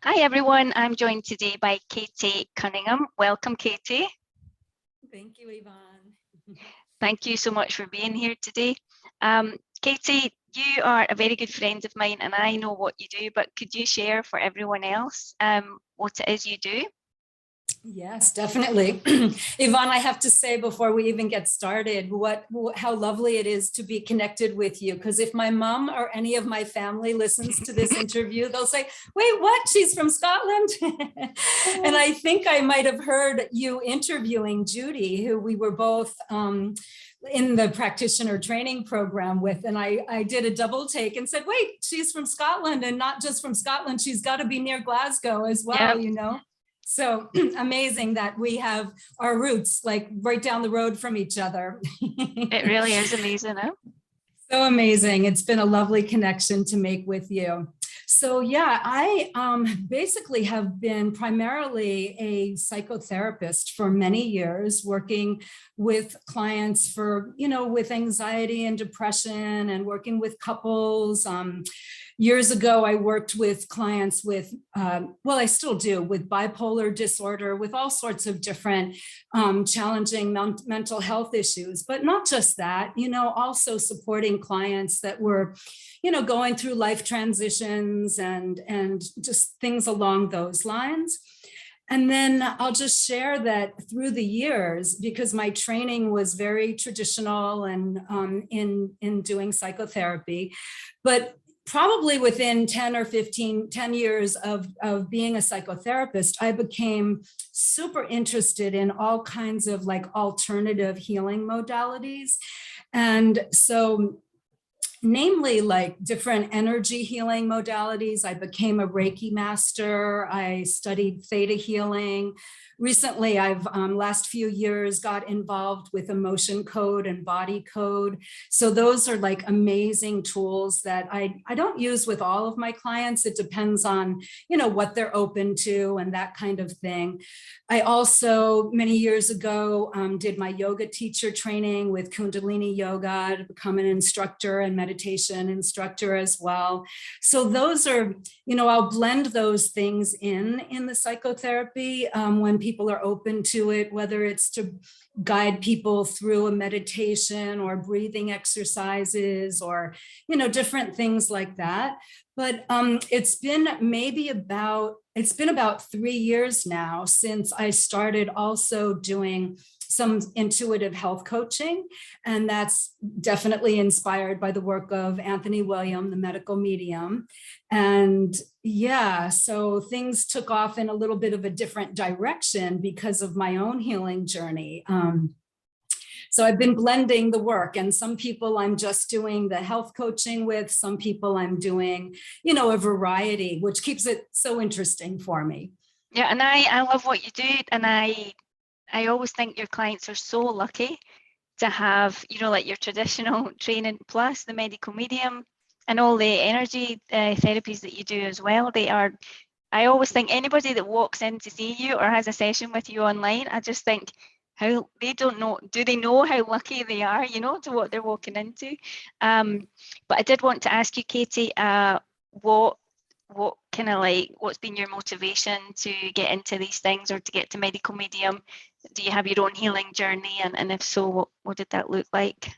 Hi everyone, I'm joined today by Katie Cunningham. Welcome, Katie. Thank you, Evonne. Thank you so much for being here today. Katie, you are a very good friend of mine and I know what you do, but could you share for everyone else what it is you do? Yes, definitely. Evonne, I have to say before we even get started, how lovely it is to be connected with you. Because if my mom or any of my family listens to this interview, they'll say, wait, what? She's from Scotland? And I think I might have heard you interviewing Judy, who we were both in the practitioner training program with. And I did a double take and said, wait, she's from Scotland, and not just from Scotland, she's got to be near Glasgow as well, you know? So amazing that we have our roots like right down the road from each other. It really is amazing, huh? So amazing. It's been a lovely connection to make with you. So yeah, I basically have been primarily a psychotherapist for many years, working with clients for, with anxiety and depression and working with couples. Years ago, I worked with clients with, I still do, with bipolar disorder, with all sorts of different challenging mental health issues, but not just that, also supporting clients that were, going through life transitions and just things along those lines. And then I'll just share that through the years, because my training was very traditional and in doing psychotherapy, but probably within 10 years of being a psychotherapist, I became super interested in all kinds of like alternative healing modalities. And so namely like different energy healing modalities. I became a Reiki Master. I studied ThetaHealing. Recently, I've last few years got involved with emotion code and body code. So those are like amazing tools that I don't use with all of my clients. It depends on, what they're open to and that kind of thing. I also, many years ago, did my yoga teacher training with Kundalini Yoga to become an instructor and meditation instructor as well. So those are, I'll blend those things in the psychotherapy when people are open to it, whether it's to guide people through a meditation or breathing exercises or, different things like that. But it's been about 3 years now since I started also doing some intuitive health coaching. And that's definitely inspired by the work of Anthony William, the medical medium. And yeah, so things took off in a little bit of a different direction because of my own healing journey. So I've been blending the work, and some people I'm just doing the health coaching with, some people I'm doing, a variety, which keeps it so interesting for me. Yeah, and I love what you do. And I always think your clients are so lucky to have, like your traditional training plus the medical medium and all the energy therapies that you do as well. I always think anybody that walks in to see you or has a session with you online, I just think how do they know how lucky they are, to what they're walking into. But I did want to ask you, Katie, what's been your motivation to get into these things or to get to medical medium? Do you have your own healing journey? And if so, what did that look like?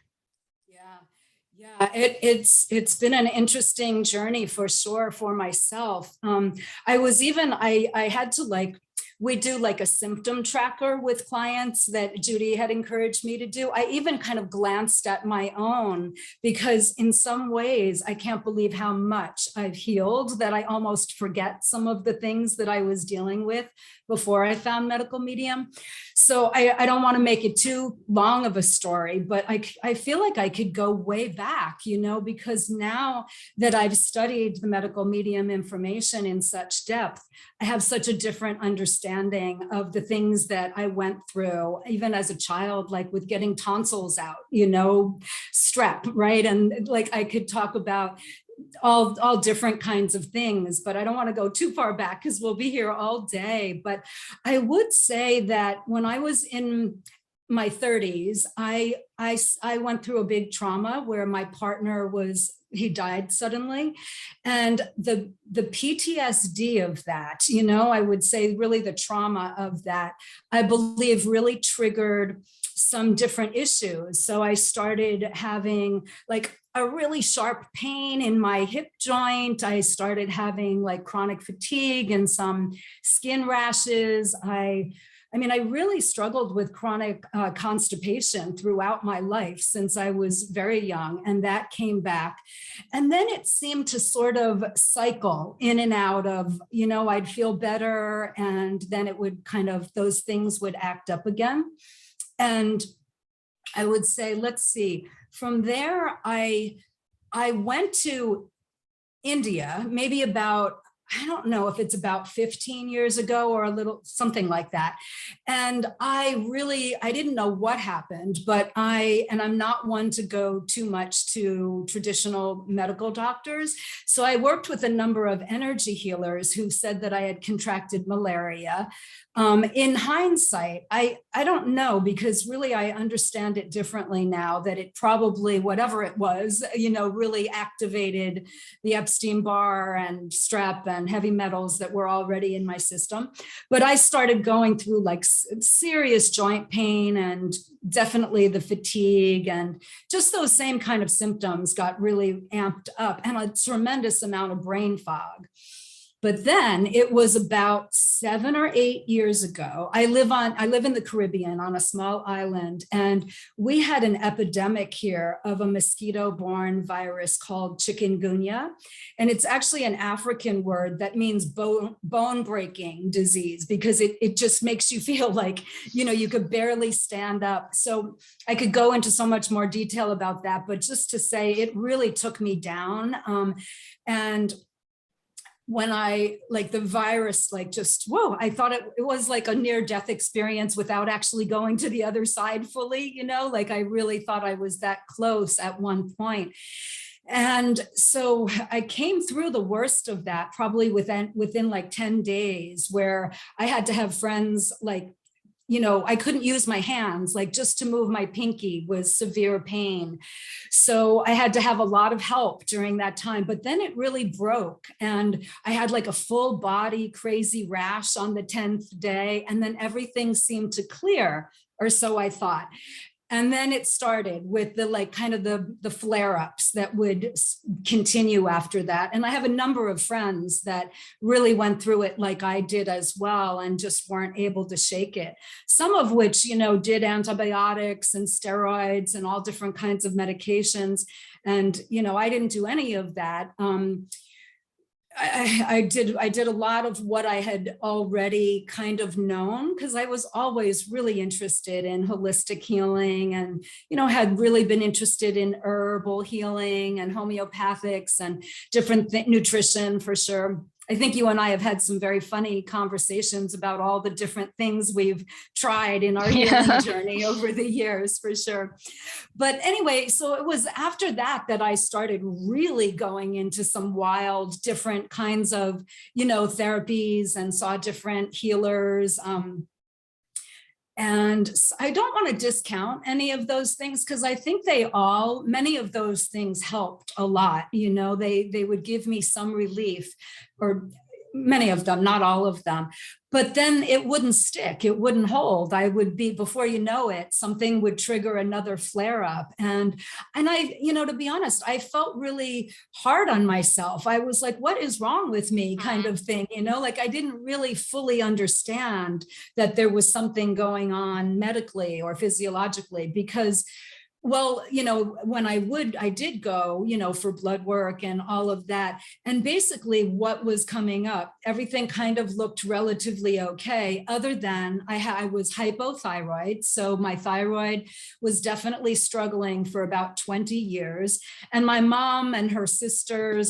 Yeah, it's been an interesting journey for sure for myself. I had to we do like a symptom tracker with clients that Judy had encouraged me to do. I even kind of glanced at my own because in some ways I can't believe how much I've healed that I almost forget some of the things that I was dealing with before I found medical medium. So I don't want to make it too long of a story, but I feel like I could go way back, because now that I've studied the medical medium information in such depth, I have such a different understanding of the things that I went through, even as a child, like with getting tonsils out, strep, right? And like I could talk about all different kinds of things, but I don't want to go too far back because we'll be here all day. But I would say that when I was in my 30s, I went through a big trauma where my partner he died suddenly. And the PTSD of that, I would say really the trauma of that, I believe really triggered some different issues. So I started having like a really sharp pain in my hip joint. I started having like chronic fatigue and some skin rashes. I really struggled with chronic constipation throughout my life since I was very young, and that came back. And then it seemed to sort of cycle in and out of, I'd feel better, and then it would those things would act up again. And I would say, let's see, from there, I went to India, maybe about, I don't know if it's about 15 years ago or a little something like that. And I didn't know what happened, but I'm not one to go too much to traditional medical doctors. So I worked with a number of energy healers who said that I had contracted malaria. In hindsight, I don't know, because really I understand it differently now, that it probably, whatever it was, really activated the Epstein-Barr and strep and heavy metals that were already in my system. But I started going through like serious joint pain and definitely the fatigue, and just those same kind of symptoms got really amped up, and a tremendous amount of brain fog. But then it was about 7 or 8 years ago. I live in the Caribbean on a small island, and we had an epidemic here of a mosquito-borne virus called chikungunya. And it's actually an African word that means bone-breaking disease, because it just makes you feel like, you could barely stand up. So I could go into so much more detail about that, but just to say it really took me down. And when the virus, whoa, I thought it was like a near-death experience without actually going to the other side fully, I really thought I was that close at one point. And so I came through the worst of that probably within like 10 days, where I had to have friends I couldn't use my hands, just to move my pinky was severe pain. So I had to have a lot of help during that time, but then it really broke, and I had like a full body crazy rash on the 10th day, and then everything seemed to clear, or so I thought. And then it started with the flare-ups that would continue after that. And I have a number of friends that really went through it like I did as well, and just weren't able to shake it. Some of which, did antibiotics and steroids and all different kinds of medications. And, I didn't do any of that. I did a lot of what I had already kind of known, because I was always really interested in holistic healing, and, had really been interested in herbal healing and homeopathics and different nutrition for sure. I think you and I have had some very funny conversations about all the different things we've tried in our healing journey over the years, for sure. But anyway, so it was after that I started really going into some wild, different kinds of, therapies, and saw different healers. And I don't want to discount any of those things, because I think many of those things helped a lot. They would give me some relief, or many of them, not all of them, but then it wouldn't stick, it wouldn't hold. I would be, before you know it, something would trigger another flare up. And I, to be honest, I felt really hard on myself. I was like, what is wrong with me, kind of thing, I didn't really fully understand that there was something going on medically or physiologically, because well, when I did go, for blood work and all of that. And basically what was coming up, everything kind of looked relatively okay, other than I was hypothyroid. So my thyroid was definitely struggling for about 20 years. And my mom and her sisters,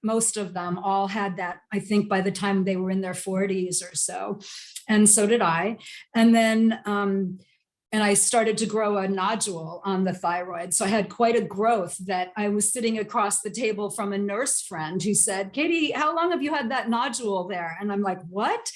most of them all had that, I think, by the time they were in their 40s or so. And so did I. And then, and I started to grow a nodule on the thyroid. So I had quite a growth that I was sitting across the table from a nurse friend who said, Katie, how long have you had that nodule there? And I'm like, what?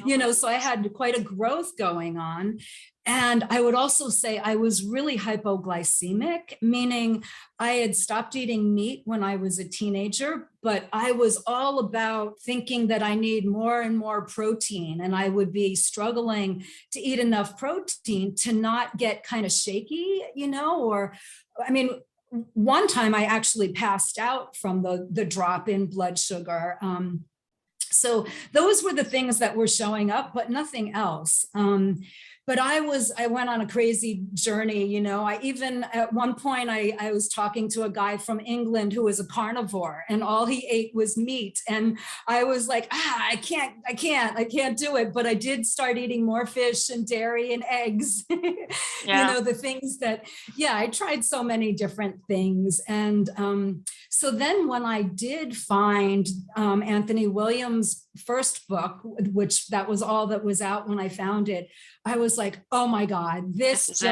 So I had quite a growth going on. And I would also say I was really hypoglycemic, meaning I had stopped eating meat when I was a teenager, but I was all about thinking that I need more and more protein. And I would be struggling to eat enough protein to not get kind of shaky, or, I mean, one time I actually passed out from the drop in blood sugar. So those were the things that were showing up, but nothing else. But I went on a crazy journey, I even at one point I was talking to a guy from England who was a carnivore and all he ate was meat. And I was like, I can't do it. But I did start eating more fish and dairy and eggs, the things that, I tried so many different things. And so then when I did find Anthony Williams' first book, which that was all that was out when I found it, I was like, oh my God, this is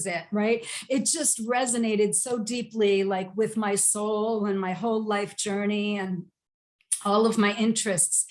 it, right? It just resonated so deeply, like with my soul and my whole life journey and all of my interests.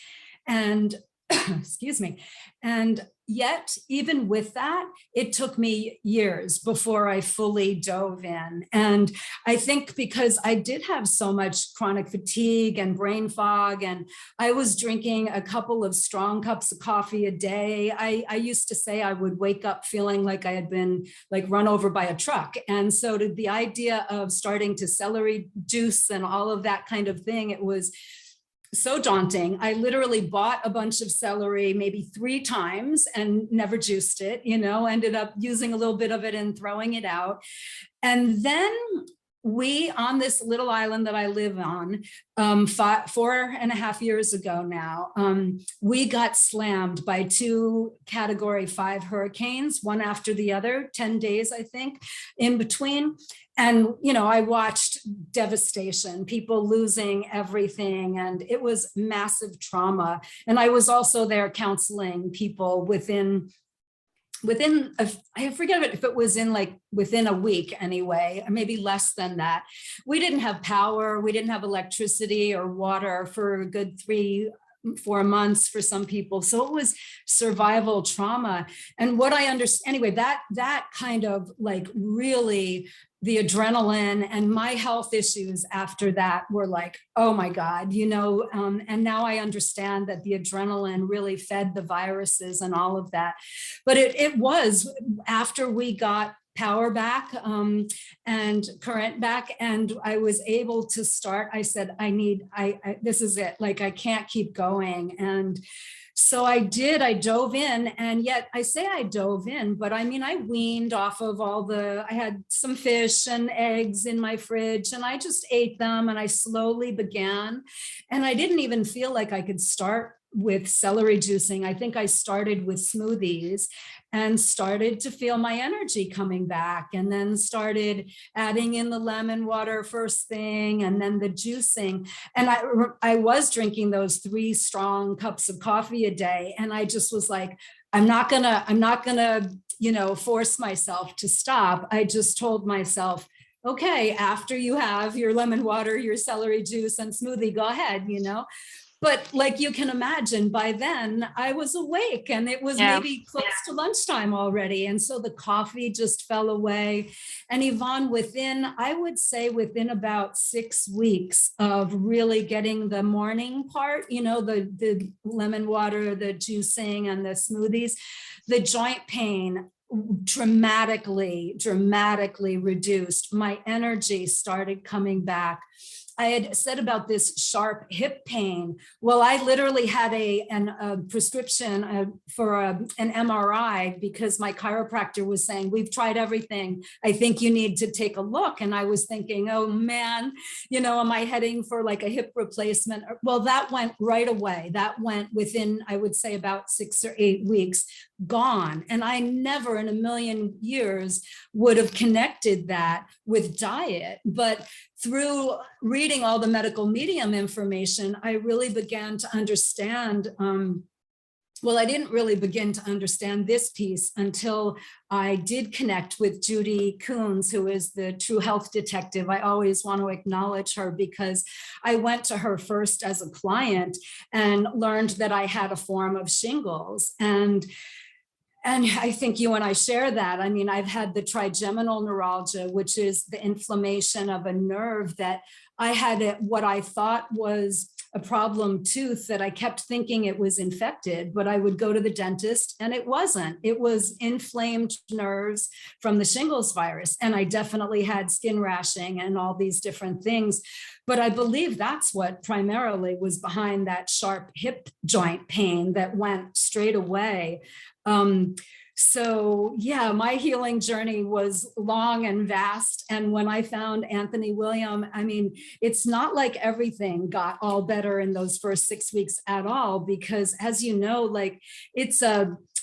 And excuse me. And yet, even with that, it took me years before I fully dove in. And I think because I did have so much chronic fatigue and brain fog, and I was drinking a couple of strong cups of coffee a day. I used to say I would wake up feeling like I had been run over by a truck. And so to the idea of starting to celery juice and all of that kind of thing, it was so daunting. I literally bought a bunch of celery maybe 3 times and never juiced it, ended up using a little bit of it and throwing it out. And then we, on this little island that I live on, 4.5 years ago now, we got slammed by 2 Category 5 hurricanes, one after the other, 10 days, I think, in between. And, I watched devastation, people losing everything, and it was massive trauma. And I was also there counseling people within I forget if it was within a week anyway, or maybe less than that. We didn't have power, we didn't have electricity or water for a good 3-4 months for some people. So it was survival trauma. And what I understand, anyway, that kind of really the adrenaline and my health issues after that were like, oh my God, and now I understand that the adrenaline really fed the viruses and all of that. But it was after we got power back and current back, and I was able to start, I said, this is it, I can't keep going. And so I dove in, and yet I say I dove in, but I mean, I weaned off of I had some fish and eggs in my fridge, and I just ate them, and I slowly began, and I didn't even feel like I could start with celery juicing. I think I started with smoothies and started to feel my energy coming back, and then started adding in the lemon water first thing, and then the juicing. And I was drinking those 3 strong cups of coffee a day. And I just was like, I'm not gonna, force myself to stop. I just told myself, okay, after you have your lemon water, your celery juice and smoothie, go ahead, But you can imagine, by then I was awake, and it was maybe close to lunchtime already. And so the coffee just fell away. And Evonne, I would say within about 6 weeks of really getting the morning part, the lemon water, the juicing and the smoothies, the joint pain dramatically reduced. My energy started coming back. I had said about this sharp hip pain. Well, I literally had a prescription for an MRI because my chiropractor was saying, we've tried everything. I think you need to take a look. And I was thinking, oh man, am I heading for a hip replacement? Well, that went right away. That went within, I would say, about 6 or 8 weeks, gone. And I never in a million years would have connected that with diet. But through reading all the medical medium information, I really began to understand, I didn't really begin to understand this piece until I did connect with Judy Coons, who is the true health detective. I always want to acknowledge her because I went to her first as a client and learned that I had a form of shingles. And I think you and I share that. I mean, I've had the trigeminal neuralgia, which is the inflammation of a nerve that I had what I thought was a problem tooth that I kept thinking it was infected, but I would go to the dentist and it wasn't. It was inflamed nerves from the shingles virus. And I definitely had skin rashing and all these different things. But I believe that's what primarily was behind that sharp hip joint pain that went straight away. So yeah, my healing journey was long and vast. And when I found Anthony William, I mean, it's not like everything got all better in those first 6 weeks at all, because as you know, like it's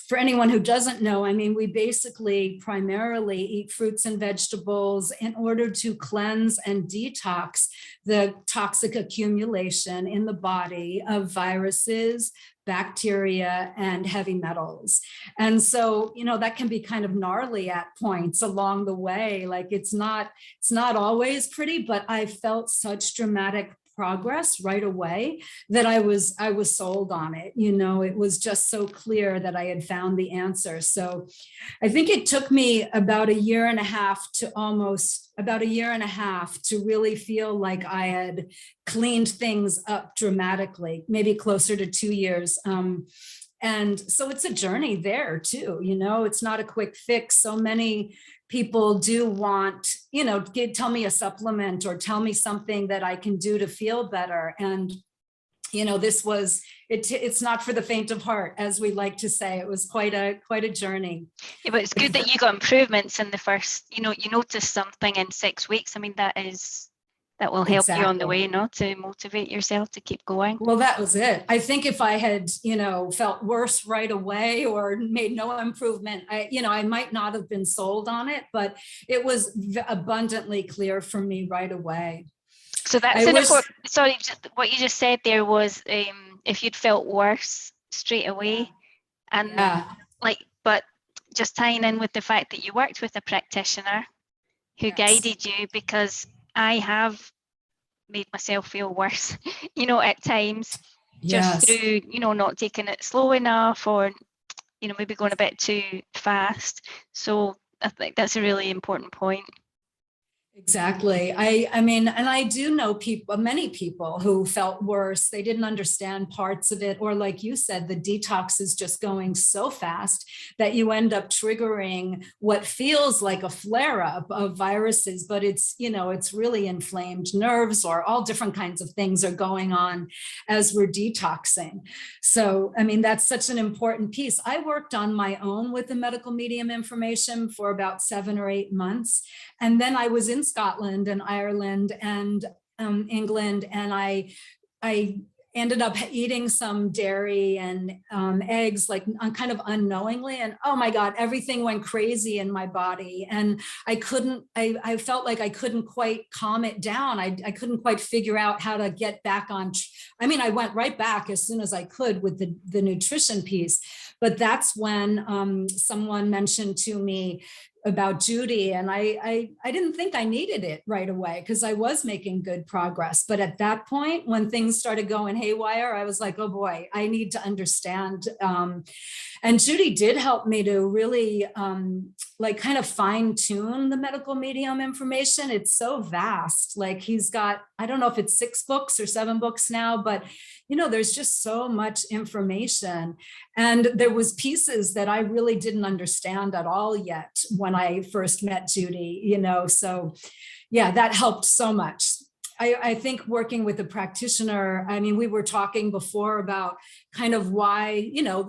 for anyone who doesn't know, I mean, we basically primarily eat fruits and vegetables in order to cleanse and detox the toxic accumulation in the body of viruses, bacteria, and heavy metals. And so, you know, that can be kind of gnarly at points along the way. Like it's not always pretty, but I felt such dramatic progress right away that I was sold on it. You know, it was just so clear that I had found the answer. So I think it took me about a year and a half to really feel like I had cleaned things up dramatically, maybe closer to 2 years. And so it's a journey there too, you know, it's not a quick fix. So many people do want, you know, tell me a supplement or tell me something that I can do to feel better. And, you know, this was, it's not for the faint of heart, as we like to say. It was quite a journey. Yeah, but it's good that you got improvements in the first, you know, you noticed something in 6 weeks. I mean, that will help you on the way, to motivate yourself to keep going. Well, that was it. I think if I had, you know, felt worse right away or made no improvement, I might not have been sold on it, but it was abundantly clear for me right away. So that's sorry, what you just said there was if you'd felt worse straight away, and but just tying in with the fact that you worked with a practitioner who guided you, because I have made myself feel worse, you know, at times, just through, you know, not taking it slow enough, or, you know, maybe going a bit too fast. So I think that's a really important point. Exactly. I mean, and I do know many people who felt worse. They didn't understand parts of it. Or like you said, the detox is just going so fast that you end up triggering what feels like a flare up of viruses, but it's, you know, it's really inflamed nerves, or all different kinds of things are going on as we're detoxing. So, I mean, that's such an important piece. I worked on my own with the medical medium information for about 7 or 8 months. And then I was in Scotland and Ireland and England, and I ended up eating some dairy and eggs, like kind of unknowingly, and oh my God, everything went crazy in my body, and I felt like I couldn't quite calm it down. I couldn't quite figure out how to get back on. I mean, I went right back as soon as I could with the nutrition piece, but that's when someone mentioned to me about Judy, and I didn't think I needed it right away because I was making good progress. But at that point, when things started going haywire, I was like, oh boy, I need to understand. And Judy did help me to really like kind of fine tune the medical medium information. It's so vast. Like he's got, I don't know if it's 6 books or 7 books now, but you know, there's just so much information. And there was pieces that I really didn't understand at all yet when I first met Judy, you know, so yeah, that helped so much. I think working with a practitioner, I mean, we were talking before about kind of why, you know,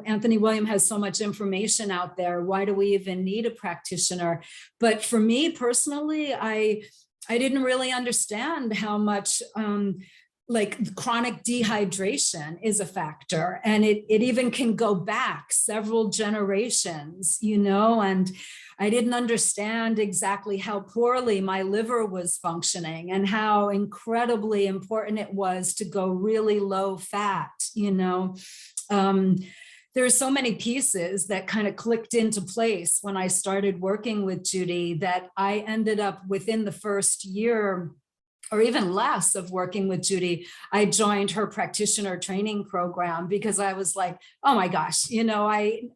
Anthony William has so much information out there. Why do we even need a practitioner? But for me personally, I didn't really understand how much like chronic dehydration is a factor, and it even can go back several generations, you know, and I didn't understand exactly how poorly my liver was functioning and how incredibly important it was to go really low fat, you know. There are so many pieces that kind of clicked into place when I started working with Judy that I ended up within the first year or even less of working with Judy, I joined her practitioner training program because I was like, oh my gosh,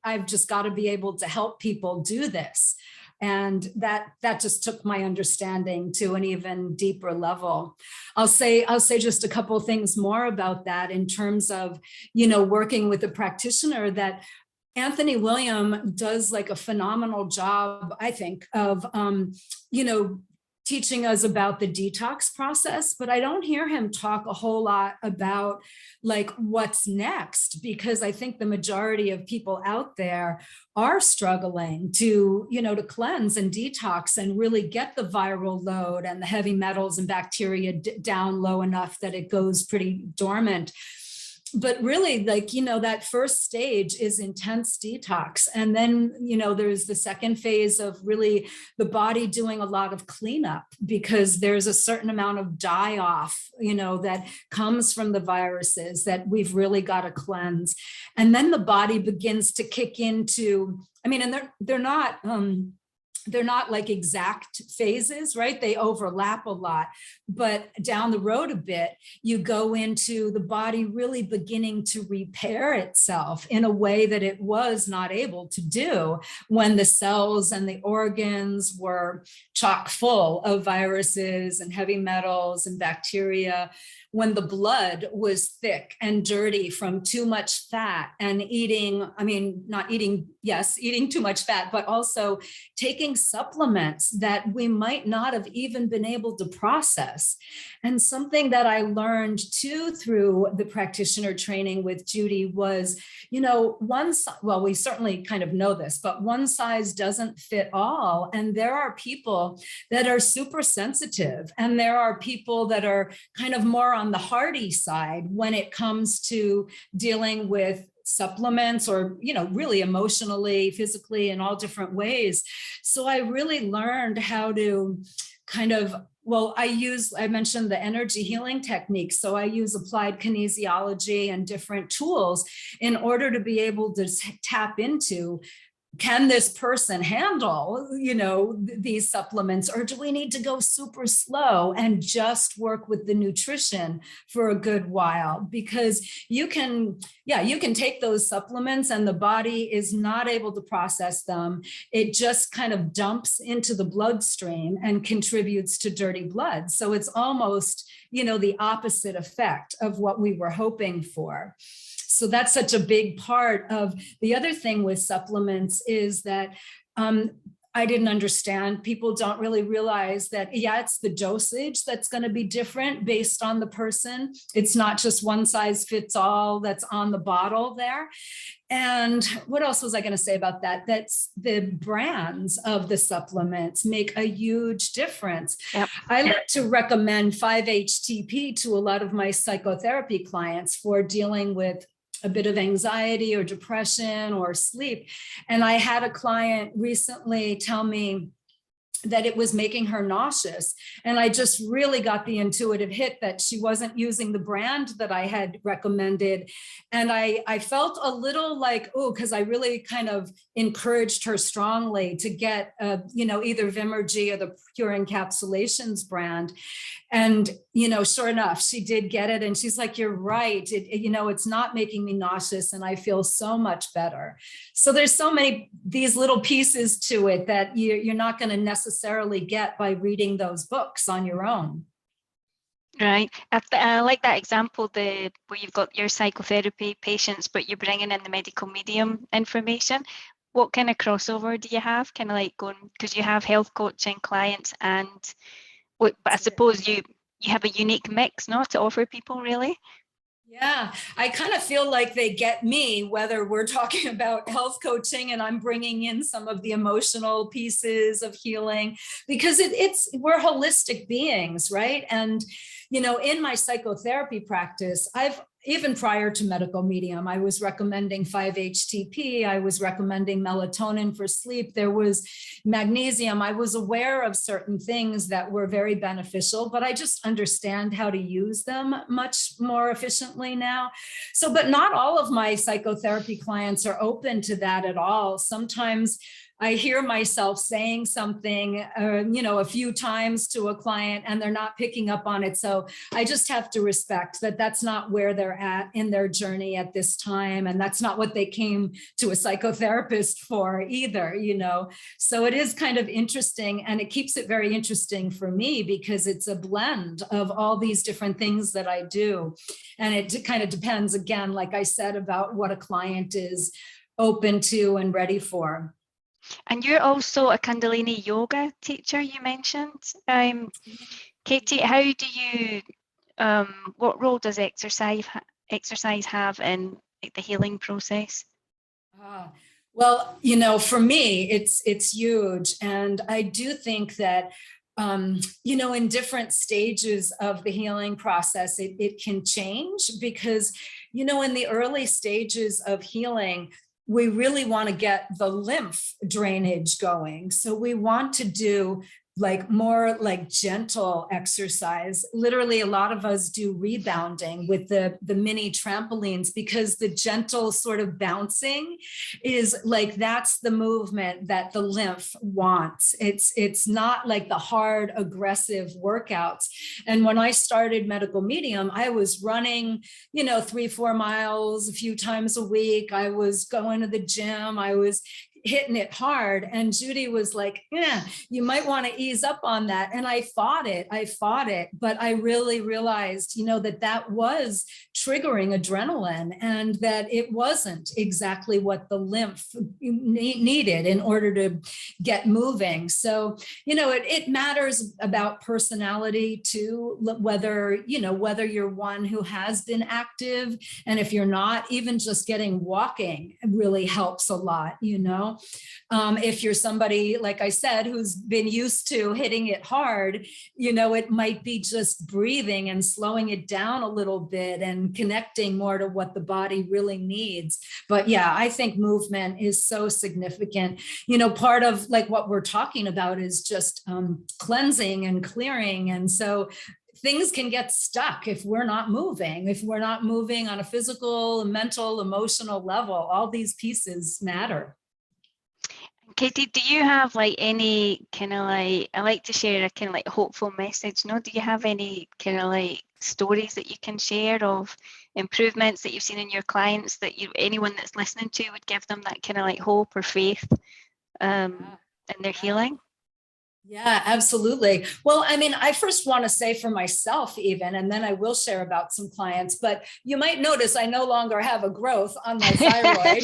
I've just got to be able to help people do this. And that just took my understanding to an even deeper level. I'll say just a couple of things more about that in terms of, working with a practitioner, that Anthony William does like a phenomenal job, I think, of, teaching us about the detox process, but I don't hear him talk a whole lot about like what's next, because I think the majority of people out there are struggling to, to cleanse and detox and really get the viral load and the heavy metals and bacteria down low enough that it goes pretty dormant. But really, like, that first stage is intense detox. And then, there's the second phase of really the body doing a lot of cleanup, because there's a certain amount of die off, that comes from the viruses that we've really got to cleanse. And then the body begins to kick into, and they're not like exact phases, right? They overlap a lot, but down the road a bit, you go into the body really beginning to repair itself in a way that it was not able to do when the cells and the organs were chock full of viruses and heavy metals and bacteria, when the blood was thick and dirty from too much fat and eating too much fat, but also taking supplements that we might not have even been able to process. And something that I learned too through the practitioner training with Judy was, we certainly kind of know this, but one size doesn't fit all. And there are people that are super sensitive, and there are people that are kind of more on the hardy side when it comes to dealing with supplements or, really emotionally, physically, in all different ways. So I really learned how to kind of, I mentioned the energy healing techniques. So I use applied kinesiology and different tools in order to be able to tap into, can this person handle, these supplements, or do we need to go super slow and just work with the nutrition for a good while? Because you can take those supplements and the body is not able to process them. It just kind of dumps into the bloodstream and contributes to dirty blood. So it's almost, the opposite effect of what we were hoping for. So that's such a big part of the other thing with supplements is that I didn't understand. People don't really realize that, it's the dosage that's going to be different based on the person. It's not just one size fits all that's on the bottle there. And what else was I going to say about that? That's the brands of the supplements make a huge difference. Yep. I like to recommend 5-HTP to a lot of my psychotherapy clients for dealing with a bit of anxiety or depression or sleep. And I had a client recently tell me that it was making her nauseous. And I just really got the intuitive hit that she wasn't using the brand that I had recommended. And I felt a little like, because I really kind of encouraged her strongly to get, either Vimergy or the Pure Encapsulations brand. And, sure enough, she did get it. And she's like, you're right. It's not making me nauseous and I feel so much better. So there's so many, these little pieces to it that you're not going to necessarily get by reading those books on your own. Right. I like that example, where you've got your psychotherapy patients, but you're bringing in the medical medium information. What kind of crossover do you have? Kind of like going, because you have health coaching clients but I suppose you have a unique mix, not to offer people, really? Yeah, I kind of feel like they get me, whether we're talking about health coaching and I'm bringing in some of the emotional pieces of healing, because we're holistic beings, right? And, in my psychotherapy practice, even prior to medical medium, I was recommending 5-HTP. I was recommending melatonin for sleep. There was magnesium. I was aware of certain things that were very beneficial, but I just understand how to use them much more efficiently now. So, but not all of my psychotherapy clients are open to that at all. Sometimes I hear myself saying something, a few times to a client and they're not picking up on it. So I just have to respect that that's not where they're at in their journey at this time. And that's not what they came to a psychotherapist for either, So it is kind of interesting, and it keeps it very interesting for me because it's a blend of all these different things that I do. And it kind of depends, again, like I said, about what a client is open to and ready for. And you're also a Kundalini Yoga teacher, you mentioned. Katie, how do you, what role does exercise have in the healing process? Well, for me, it's huge. And I do think that, in different stages of the healing process, it can change because, in the early stages of healing, we really want to get the lymph drainage going. So we want to do more gentle exercise. Literally, a lot of us do rebounding with the mini trampolines because the gentle sort of bouncing is that's the movement that the lymph wants. It's not like the hard, aggressive workouts. And when I started Medical Medium, I was running, 3-4 miles a few times a week. I was going to the gym. I was hitting it hard. And Judy was like, yeah, you might want to ease up on that. And I fought it, but I really realized, that was triggering adrenaline and that it wasn't exactly what the lymph needed in order to get moving. So, it matters about personality too, whether you're one who has been active, and if you're not, even just getting walking really helps a lot, If you're somebody, like I said, who's been used to hitting it hard, it might be just breathing and slowing it down a little bit and connecting more to what the body really needs. But yeah, I think movement is so significant. Part of what we're talking about is just cleansing and clearing. And so things can get stuck if we're not moving on a physical, mental, emotional level. All these pieces matter. Katie, do you have any kind of I like to share a kind of hopeful message, no? Do you have any kind of stories that you can share of improvements that you've seen in your clients that anyone that's listening to would give them that kind of hope or faith in their healing? Yeah, absolutely. Well, I first want to say for myself even, and then I will share about some clients, but you might notice I no longer have a growth on my thyroid.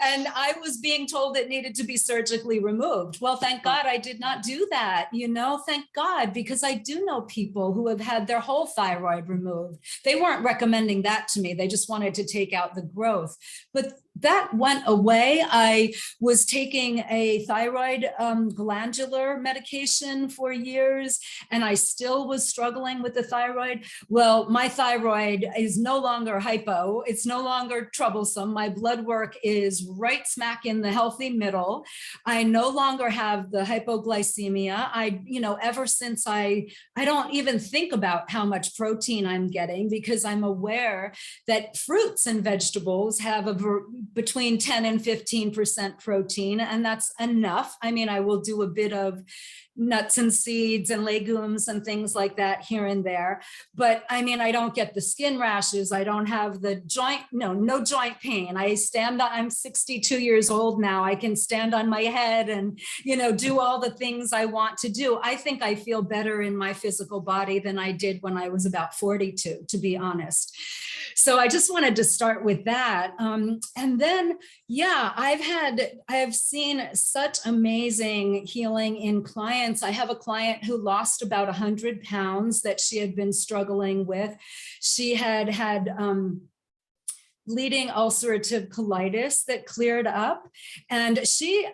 And I was being told it needed to be surgically removed. Well, thank God I did not do that, thank God, because I do know people who have had their whole thyroid removed. They weren't recommending that to me. They just wanted to take out the growth. But that went away. I was taking a thyroid glandular medication for years, and I still was struggling with the thyroid. Well, my thyroid is no longer hypo. It's no longer troublesome. My blood work is right smack in the healthy middle. I no longer have the hypoglycemia. Ever since I don't even think about how much protein I'm getting because I'm aware that fruits and vegetables have between 10 and 15% protein, and that's enough. I will do a bit of nuts and seeds and legumes and things like that here and there. But I don't get the skin rashes. I don't have the no joint pain. I'm 62 years old now. I can stand on my head and, do all the things I want to do. I think I feel better in my physical body than I did when I was about 42, to be honest. So I just wanted to start with that. And then, yeah, I've seen such amazing healing in clients. I have a client who lost about 100 pounds that she had been struggling with. She had bleeding ulcerative colitis that cleared up. And she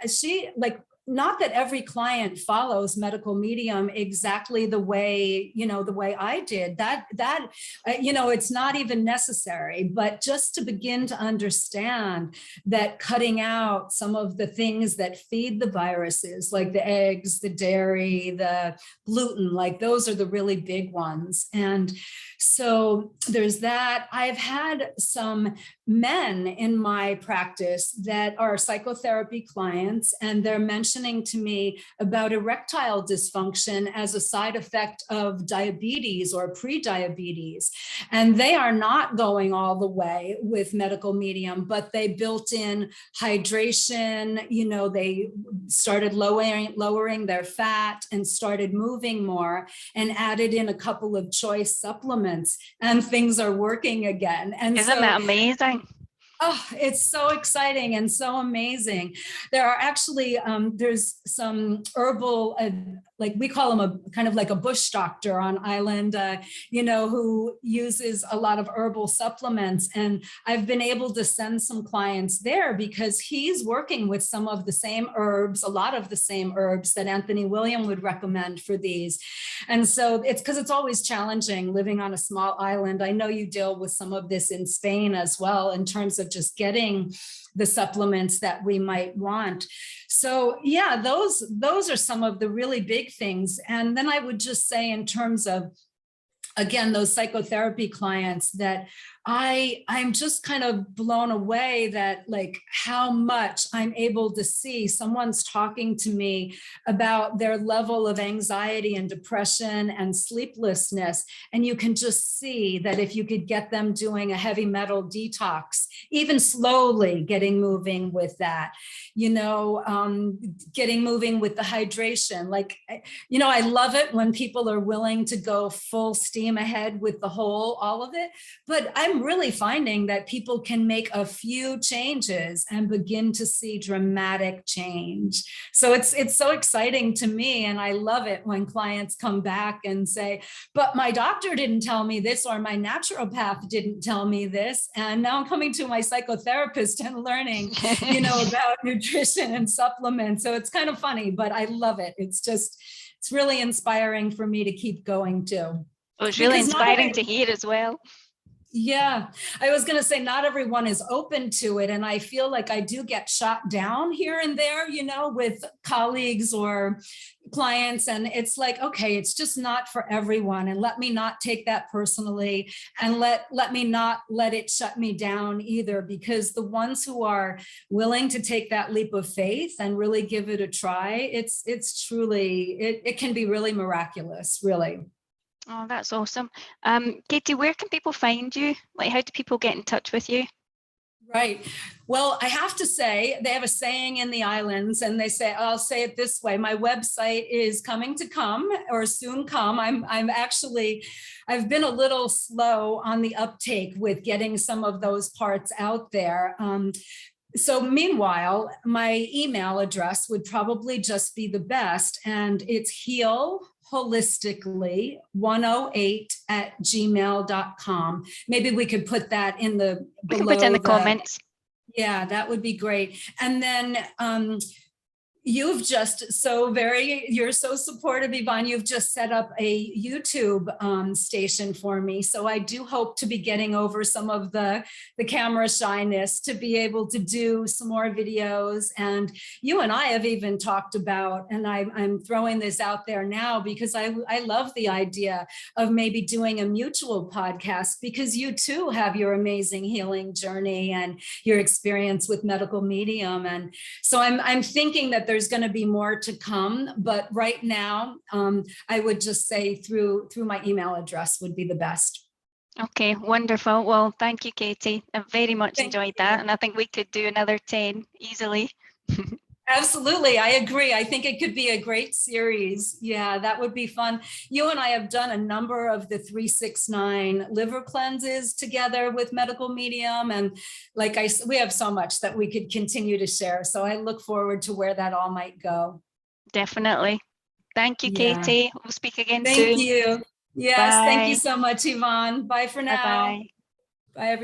not that every client follows medical medium exactly the way, the way I did. It's not even necessary, but just to begin to understand that cutting out some of the things that feed the viruses, like the eggs, the dairy, the gluten, like those are the really big ones. And so there's that. I've had some men in my practice that are psychotherapy clients, and they're mentioning to me about erectile dysfunction as a side effect of diabetes or pre-diabetes. And they are not going all the way with medical medium, but they built in hydration, they started lowering their fat and started moving more and added in a couple of choice supplements, and things are working again. And isn't that amazing? Oh, it's so exciting and so amazing. There are actually, there's some herbal, like we call him a kind of like a bush doctor on island, who uses a lot of herbal supplements. And I've been able to send some clients there because he's working with some of the same herbs, a lot of the same herbs that Anthony William would recommend for these. And so it's because it's always challenging living on a small island. I know you deal with some of this in Spain as well, in terms of just getting the supplements that we might want. So yeah, those are some of the really big things. And then I would just say, in terms of, again, those psychotherapy clients, that I'm just kind of blown away that like how much I'm able to see someone's talking to me about their level of anxiety and depression and sleeplessness. And you can just see that if you could get them doing a heavy metal detox, even slowly getting moving with that, getting moving with the hydration. Like, I love it when people are willing to go full steam ahead with all of it, but I'm really finding that people can make a few changes and begin to see dramatic change. So it's so exciting to me. And I love it when clients come back and say, but my doctor didn't tell me this, or my naturopath didn't tell me this. And now I'm coming to my psychotherapist and learning, about nutrition and supplements. So it's kind of funny, but I love it. It's really inspiring for me to keep going too. Oh, it's really inspiring to hear as well. Yeah, I was going to say not everyone is open to it. And I feel like I do get shot down here and there, with colleagues or clients. And it's like, okay, it's just not for everyone. And let me not take that personally, and let me not let it shut me down either, because the ones who are willing to take that leap of faith and really give it a try, it's truly, it can be really miraculous, really. Oh, that's awesome. Katie, where can people find you? Like, how do people get in touch with you? Right. Well, I have to say, they have a saying in the islands, and they say, I'll say it this way. My website is coming to come, or soon come. I've been a little slow on the uptake with getting some of those parts out there. So meanwhile, my email address would probably just be the best, and it's healholistically108@gmail.com. Maybe we could put that in the we can put in the comments. Yeah, that would be great. And then you're so supportive, Evonne. You've just set up a YouTube station for me. So I do hope to be getting over some of the camera shyness to be able to do some more videos. And you and I have even talked about, and I'm throwing this out there now because I love the idea of maybe doing a mutual podcast, because you too have your amazing healing journey and your experience with medical medium. And so I'm thinking that there's going to be more to come, but right now I would just say through my email address would be the best. Okay, wonderful. Well, thank you, Katie. I very much enjoyed that, and I think we could do another 10 easily. Absolutely. I agree. I think it could be a great series. Yeah, that would be fun. You and I have done a number of the 369 liver cleanses together with medical medium. And like we have so much that we could continue to share. So I look forward to where that all might go. Definitely. Thank you, Katie. We'll speak again soon. Thank you. Yes. Bye. Thank you so much, Evonne. Bye for now. Bye-bye. Bye, everyone.